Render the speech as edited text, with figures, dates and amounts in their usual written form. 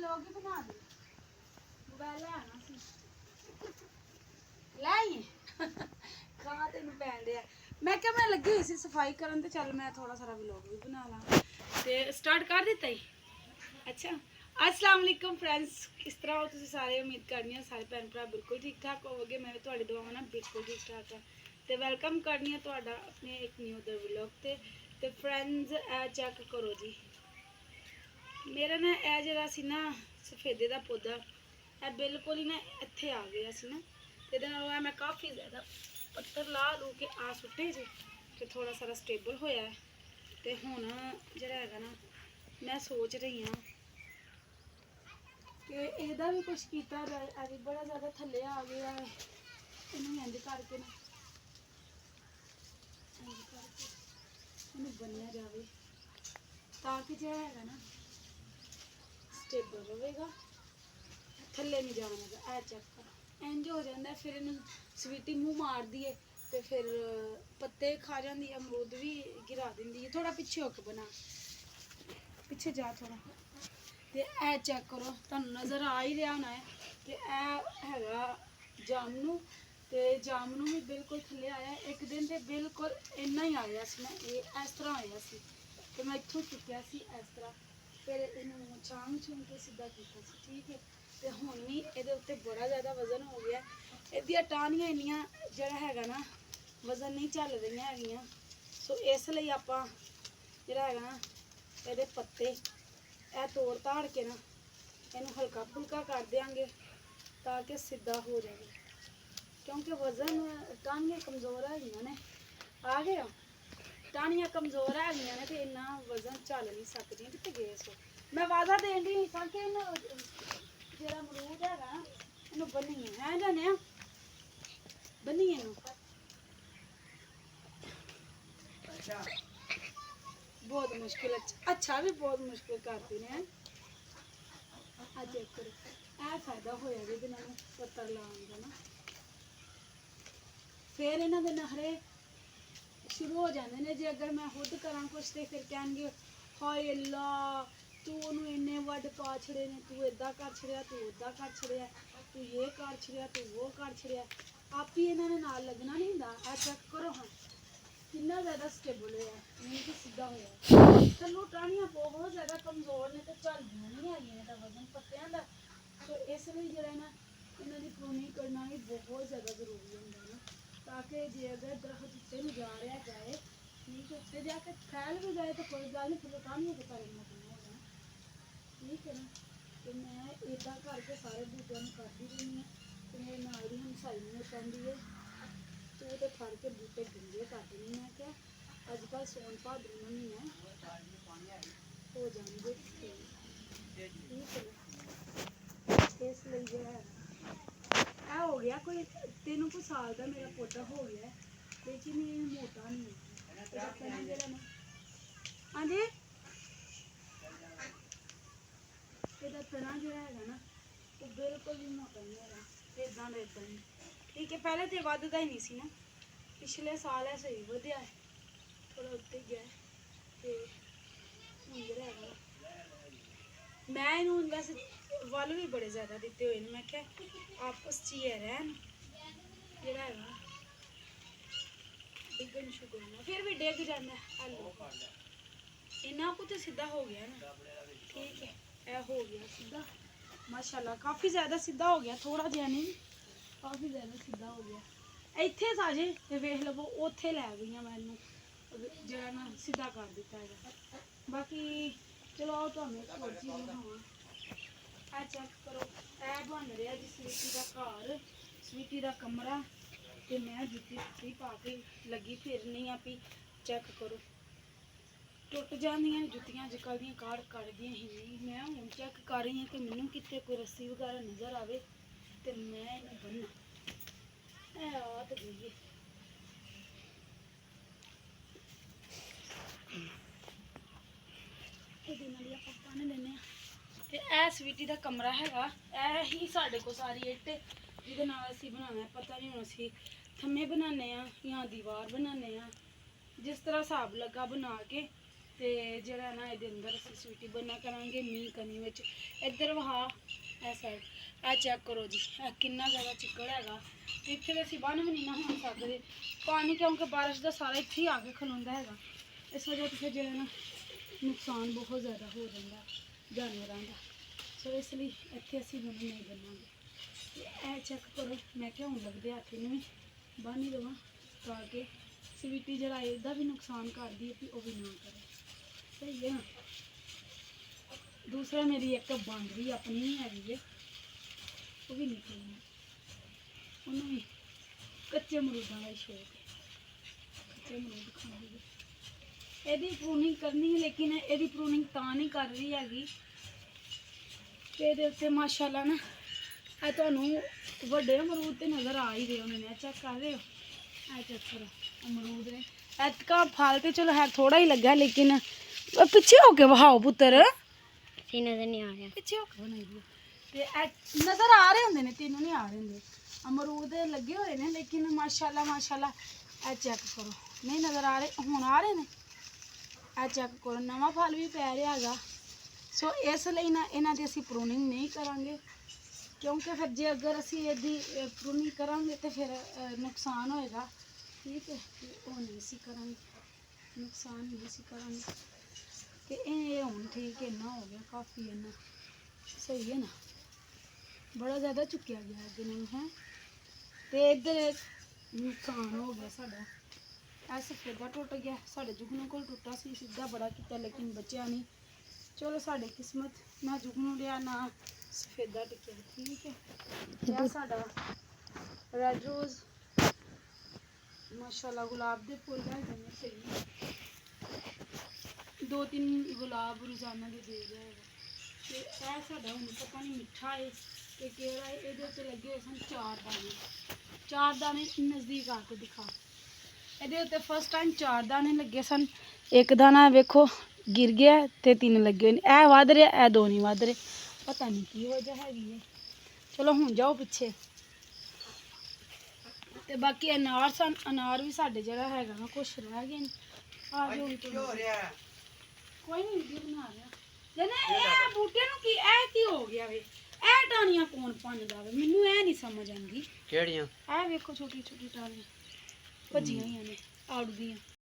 Vlog ਹੀ ਬਣਾ ਦੇ mobile ਲੈ ਆਣਾ ਸੀ ਲੈ ਆਈ ਖਾ ਤੈਨੂੰ ਪੈਣ ਡਿਆ ਮੈਂ ਕਿਹਾ ਮੈਂ ਲੱਗੀ ਹੋਈ ਸੀ ਸਫਾਈ ਕਰਨ ਤੇ ਚੱਲ ਮੈਂ ਥੋੜਾ ਸਾਰਾ ਵਲੌਗ ਵੀ ਬਣਾ ਲਾਂ ਤੇ ਸਟਾਰਟ ਕਰ ਦਿੱਤਾ ਹੀ ਅੱਛਾ अस्सलाम वालेकुम फ्रेंड्स किस तरह हो तुम सारे उम्मीद करनी है सारे भैन भरा बिल्कुल ठीक ठाक होवोगे मैं भी तुहाडी दुआवां नाल बिल्कुल ठीक ठाक हाँ तो वेलकम करनी है तुहाडा अपने एक न्यू द व्लॉग ते फ्रेंड्स ए चेक करो जी मेरा ना ए जिहड़ा सी ना सफेदे दा पौधा ए बिल्कुल ही ना इत्थे आ गया सी ना ते इहदे नाल मैं काफ़ी ज़्यादा पत्तर ला लू के आ सुट्टे जी ते थोड़ा सारा स्टेबल होया है ते हुण जिहड़ा हैगा ना मैं सोच रही हाँ कि ਇਹਦਾ भी कुछ किया अभी बड़ा ज़्यादा थले आ गया है इन्हें इंज करके ना इंज करके इन्हें बनया जाए ताकि जो है ना स्टेबल रहेगा थले नहीं जाना है चेक करो इंज हो जाता है फिर इन्हें स्वीटी मुँह मार दिए तो फिर पत्ते खा जाती है अमरूद भी गिरा देंगी है थोड़ा पिछे होकर बना पिछे जा थोड़ा ਤੇ ਇਹ ਚੈੱਕ ਕਰੋ ਤੁਹਾਨੂੰ ਨਜ਼ਰ ਆ ਹੀ ਰਿਹਾ ਹੋਣਾ ਹੈ ਤੇ ਇਹ ਹੈਗਾ ਜਾਮਨੂ ਤੇ ਜਾਮਨੂ ਵੀ ਬਿਲਕੁਲ ਥੱਲੇ ਆਇਆ ਇੱਕ ਦਿਨ ਤੇ ਬਿਲਕੁਲ ਇੰਨਾ ਹੀ ਆਇਆ ਸੀ ਨਾ ਇਹ ਇਸ ਤਰ੍ਹਾਂ ਆਇਆ ਸੀ ਤੇ ਮੈਂ ਇੱਥੋਂ ਚੁੱਕਿਆ ਸੀ ਇਸ ਤਰ੍ਹਾਂ ਫਿਰ ਇਹਨੂੰ ਛਾਂਗ ਛੂੰਗ ਕੇ ਸਿੱਧਾ ਕੀਤਾ ਸੀ ਠੀਕ ਹੈ ਤੇ ਹੁਣ ਵੀ ਇਹਦੇ ਉੱਤੇ ਬੜਾ ਜ਼ਿਆਦਾ ਵਜ਼ਨ ਹੋ ਗਿਆ ਇਹਦੀਆਂ ਟਾਹਣੀਆਂ ਇੰਨੀਆਂ ਜਿਹੜਾ ਹੈਗਾ ਨਾ ਵਜ਼ਨ ਨਹੀਂ ਚੱਲ ਰਹੀਆਂ ਹੈਗੀਆਂ ਸੋ ਇਸ ਲਈ ਆਪਾਂ ਜਿਹੜਾ ਹੈਗਾ ਨਾ ਇਹਦੇ ਪੱਤੇ ਇਹ तोड़ ताड़ के ना इनू हल्का फुल्का कर देंगे ताकि सीधा हो जाए क्योंकि वजन टाहनियाँ कमज़ोर है ने आ गया टाहनियाँ कमज़ोर है तो इन्ना वजन चल नहीं सकती कितने गए सो मैं वादा देन दी सा कि जो अमरूद है ना इनू बनीए है जाने बनीए अच्छा बहुत मुश्किल अच्छा भी बहुत मुश्किल करती ने चेक करो ए फायदा होया जी पत्तर लाने का ना फिर इन्हों के नखरे शुरू हो जाते हैं जे अगर मैं खुद करा कुछ तो फिर कहेंगे हाय अल्लाह तू उन्होंने इन्ने वड पा छड़े ने तू इदा कर छड़िया तू उदा कर छड़िया तू ये कर छड़िया तू वो कर छड़िया आप ही इन्होंने नाल लगना नहीं होंदा आ चेक करो हाँ कितना ज़्यादा स्टेबल है नहीं कि सीधा होया चलो टाहनियाँ बहुत ज़्यादा कमज़ोर ने तो चलदियां नहीं है वजन पत्तियां का तो इसलिए जो ना इन्हों की प्रूनिंग करना भी बहुत ज़्यादा जरूरी होंगे ना ताकि जे अगर दरख्त उत्ते में जा रहा जाए ठीक है उत्ते जाके फैल भी जाए तो कोई गल नहीं फिर टाहनियाँ के पारे में करना होगा ठीक है ना तो मैं इदा करके सारे बूटियां करती रही हूँ तो मेरे नाल दी हमसाई ने कहती है तू तो फड़ के बूटे गंदे कर देनी मैं क्या अजकल सोन भादर महीना हो जाएंगे ठीक है इसलिए जो है यह हो गया कोई 3 साल का मेरा पौधा हो गया लेकिन ये मोटा नहीं है हाँ जी ਇਹਦਾ तना ਜਿਹੜਾ ਹੈਗਾ ਨਾ ਉਹ ਬਿਲਕੁਲ ਵੀ ਮੋਟਾ ਨਹੀਂ ਹੈਗਾ ਇਦਾਂ ਦਾ ਇਦਾਂ ਹੀ ठीक है पहले तो वधदा ही नहीं सी ना पिछले साल है सही वधिया है थोड़ा उत्ते गया है मैं इनू वैसे वल भी बड़े ज़्यादा दिते हुए मैं क्या आपस च ही रहन जेड़ा है डिगन शुगर ना फिर भी डिग जाता है आलू इन्ना कुछ सीधा हो गया ना ठीक है यह हो गया सीधा माशाल्लाह काफ़ी ज़्यादा सीधा हो गया थोड़ा जिहा नहीं काफ़ी ज़्यादा सीधा हो गया इत्थे साजे वेख लवो उत्थे लै गई मैं जरा ना सीधा कर दिता है बाकी चलो आओ तो एक होर चीज़ दिखावां ए चेक करो ए बन रहा जी स्वीटी का घर स्वीटी का कमरा तो मैं जुत्ती जुत्ती पा के लगी फिरनी आ भी चेक करो टुट जांदियां जुत्तियां अजकल दियां काड़ दियां ही नहीं मैं हुण चेक कर रही हूँ कि मैनू कितने कोई रस्सी वगैरह नज़र आवे तो मैं इन्हें बनना आ तो गई बन लेने तो स्वीटी का कमरा हैगा ही साढ़े को सारी इट जिहदे नाल असीं बनाना है पता नहीं हुण असीं थम्मे बनाने या दीवार बनाने जिस तरह हिसाब लगा बना के ਤੇ ਜਿਹੜਾ ਨਾ ਇਹਦੇ ਅੰਦਰ ਅਸੀਂ ਸਵੀਟੀ ਬਣਾ ਕਰਾਂਗੇ ਮੀਂਹ ਕਣੀ ਵਿੱਚ। ਇੱਧਰ ਵਹਾ ਇਹ ਸਾਈਡ ਆ ਚੈੱਕ ਕਰੋ ਜੀ, ਇਹ ਕਿੰਨਾ ਜ਼ਿਆਦਾ ਚਿੱਕੜ ਹੈਗਾ। ਇੱਥੇ ਤਾਂ ਅਸੀਂ ਬੰਨ ਵੀ ਨਹੀਂ ਨਾ ਹੋ ਸਕਦੇ ਪਾਣੀ, ਕਿਉਂਕਿ ਬਾਰਿਸ਼ ਦਾ ਸਾਰਾ ਇੱਥੇ ਹੀ ਆ ਕੇ ਖਲੋਂਦਾ ਹੈਗਾ। ਇਸ ਵਜ੍ਹਾ ਤੋਂ ਫਿਰ ਜਿਹੜਾ ਨਾ ਨੁਕਸਾਨ ਬਹੁਤ ਜ਼ਿਆਦਾ ਹੋ ਜਾਂਦਾ ਜਾਨਵਰਾਂ ਦਾ। ਸੋ ਇਸ ਲਈ ਇੱਥੇ ਅਸੀਂ ਹੁਣ ਨਹੀਂ ਬੰਨਾਂਗੇ। ਤੇ ਇਹ ਚੈੱਕ ਕਰੋ, ਮੈਂ ਕਿਹਾ ਹੁਣ ਲੱਗਦੇ ਹੱਥ ਨੂੰ ਵੀ ਬੰਨ ਹੀ ਦੇਵਾਂ ਤਾਂ ਕਿ ਸਵੀਟੀ ਜਿਹੜਾ ਇਹਦਾ ਵੀ ਨੁਕਸਾਨ ਕਰਦੀ ਹੈ ਵੀ ਉਹ ਵੀ ਨਾ ਕਰੇ। ਸਹੀ ਹੈ ਨਾ। ਦੂਸਰਾ ਮੇਰੀ ਇੱਕ ਬਾਂਦਰੀ ਆਪਣੀ ਹੀ ਹੈਗੀ ਹੈ, ਉਹ ਵੀ ਨਿਕਲਣੀ, ਉਹਨੂੰ ਵੀ ਕੱਚੇ ਅਮਰੂਦਾਂ ਦਾ ਸ਼ੌਕ ਹੈ, ਕੱਚੇ ਅਮਰੂਦ ਖਾਂਦੀ ਹੈ। ਇਹਦੀ ਪ੍ਰੂਨਿੰਗ ਕਰਨੀ ਹੈ, ਲੇਕਿਨ ਇਹਦੀ ਪ੍ਰੂਨਿੰਗ ਤਾਂ ਨਹੀਂ ਕਰ ਰਹੀ ਹੈਗੀ ਤੇ ਇਹਦੇ ਉੱਤੇ ਮਾਸ਼ਾਅੱਲਾ ਨਾ ਇਹ ਤੁਹਾਨੂੰ ਵੱਡੇ ਅਮਰੂਦ ਤੇ ਨਜ਼ਰ ਆ ਹੀ ਰਹੇ ਹੋਣੇ ਨੇ। ਚੈੱਕ ਕਰ ਰਹੇ ਹੋ, ਇਹ ਚੈੱਕ ਕਰੋ ਅਮਰੂਦ ਨੇ। ਐਤਕਾ ਫਲ ਤੇ ਚਲੋ ਹੈ ਥੋੜਾ ਹੀ ਲੱਗਾ, ਲੇਕਿਨ ਪਿੱਛੇ ਹੋ ਕੇ ਵਹਾਓ ਪੁੱਤਰ, ਨਜ਼ਰ ਨਹੀਂ ਆ ਰਿਹਾ, ਪਿੱਛੇ ਹੋ ਕੇ ਬਣਾਈ ਦੀ ਤੇ ਨਜ਼ਰ ਆ ਰਹੇ ਹੁੰਦੇ ਨੇ, ਤੈਨੂੰ ਨਹੀਂ ਆ ਰਹੇ ਹੁੰਦੇ। ਅਮਰੂਦ ਲੱਗੇ ਹੋਏ ਨੇ, ਲੇਕਿਨ ਮਾਸ਼ਾਅੱਲਾ ਮਾਸ਼ਾਅੱਲਾ ਇਹ ਚੈੱਕ ਕਰੋ ਨਹੀਂ ਨਜ਼ਰ ਆ ਰਹੇ, ਹੁਣ ਆ ਰਹੇ ਨੇ। ਇਹ ਚੈੱਕ ਕਰੋ ਨਵਾਂ ਫਲ ਵੀ ਪੈ ਰਿਹਾ ਹੈਗਾ। ਸੋ ਇਸ ਲਈ ਨਾ ਇਹਨਾਂ ਦੀ ਅਸੀਂ ਪ੍ਰੂਨਿੰਗ ਨਹੀਂ ਕਰਾਂਗੇ, ਕਿਉਂਕਿ ਫਿਰ ਜੇ ਅਗਰ ਅਸੀਂ ਇਹਦੀ ਪ੍ਰੂਨਿੰਗ ਕਰਾਂਗੇ ਤਾਂ ਫਿਰ ਨੁਕਸਾਨ ਹੋਏਗਾ। ਠੀਕ ਹੈ, ਉਹ ਨਹੀਂ ਅਸੀਂ ਕਰਾਂਗੇ, ਨੁਕਸਾਨ ਨਹੀਂ ਅਸੀਂ ਕਰਾਂਗੇ। ਤੇ ਇਹ ਹੁਣ ਠੀਕ ਇੰਨਾ ਹੋ ਗਿਆ, ਕਾਫੀ ਇੰਨਾ ਸਹੀ ਹੈ ਨਾ, ਬੜਾ ਜ਼ਿਆਦਾ ਚੁੱਕਿਆ ਗਿਆ ਅੱਗੇ ਨੂੰ ਹੈ। ਤੇ ਇੱਧਰ ਨੁਕਸਾਨ ਹੋ ਗਿਆ ਸਾਡਾ, ਇਹ ਸਫੇਦਾ ਟੁੱਟ ਗਿਆ, ਸਾਡੇ ਜੁਗਨੂ ਕੋਲ ਟੁੱਟਾ ਸੀ, ਸਿੱਧਾ ਬੜਾ ਕੀਤਾ ਲੇਕਿਨ ਬਚਿਆ ਨਹੀਂ। ਚਲੋ ਸਾਡੀ ਕਿਸਮਤ, ਨਾ ਜੁਗਨੂ ਰਿਹਾ ਨਾ ਸਫੇਦਾ ਟਿਕਿਆ। ਠੀਕ ਹੈ, ਇਹ ਸਾਡਾ ਰੈਡ ਰੋਜ਼ ਮਾਸ਼ਾਅੱਲਾ ਗੁਲਾਬ ਦੇ ਫੁੱਲ ਹੈਗੇ ਨੇ ਸਹੀ, 2-3 ਗੁਲਾਬ ਰੋਜ਼ਾਨਾ ਦੇ ਦੇ ਰਿਹਾ ਹੈਗਾ। ਤੇ ਇਹ ਸਾਡਾ ਹੁਣ ਪਤਾ ਨਹੀਂ ਮਿੱਠਾ ਹੈ ਤੇ ਕਿਹੜਾ ਹੈ। ਇਹਦੇ ਉੱਤੇ ਲੱਗੇ ਹੋਏ ਸਨ 4 ਦਾਣੇ, 4 ਦਾਣੇ ਨਜ਼ਦੀਕ ਆ ਕੇ ਦਿਖਾ। ਇਹਦੇ ਉੱਤੇ ਫਸਟ ਟਾਈਮ 4 ਦਾਣੇ ਲੱਗੇ ਸਨ, ਇੱਕ ਦਾਣਾ ਵੇਖੋ ਗਿਰ ਗਿਆ ਤੇ 3 ਲੱਗੇ ਹੋਏ ਨੇ। ਇਹ ਵੱਧ ਰਿਹਾ, ਇਹ 2 ਨਹੀਂ ਵੱਧ ਰਹੇ, ਪਤਾ ਨਹੀਂ ਕੀ ਵਜ੍ਹਾ ਹੈਗੀ ਹੈ। ਚਲੋ ਹੁਣ ਜਾਓ ਪਿੱਛੇ। ਤੇ ਬਾਕੀ ਅਨਾਰ ਸਨ, ਅਨਾਰ ਵੀ ਸਾਡੇ ਜਿਹੜਾ ਹੈਗਾ ਨਾ ਕੁਛ ਰਹਿ ਗਏ ਨੇ। ਆ ਜਾਓ ਕੋਈ ਨਹੀਂ, ਵੀਡੀਓ ਬਣਾ ਰਿਹਾ ਜਨਾ। ਇਹ ਬੂਟੇ ਨੂੰ ਕੀ, ਇਹ ਕੀ ਹੋ ਗਿਆ ਵੇ? ਇਹ ਟਾਹਣੀਆਂ ਕੌਣ ਭੰਨਦਾ ਵੇ? ਮੈਨੂੰ ਇਹ ਨਹੀਂ ਸਮਝ ਆਉਂਦੀ। ਕਿਹੜੀਆਂ? ਇਹ ਵੇਖੋ ਛੋਟੀ ਛੋਟੀ ਟਾਹਣੀਆਂ ਭੱਜੀਆਂ ਹੋਈਆਂ ਨੇ ਆੜੂ ਦੀਆਂ।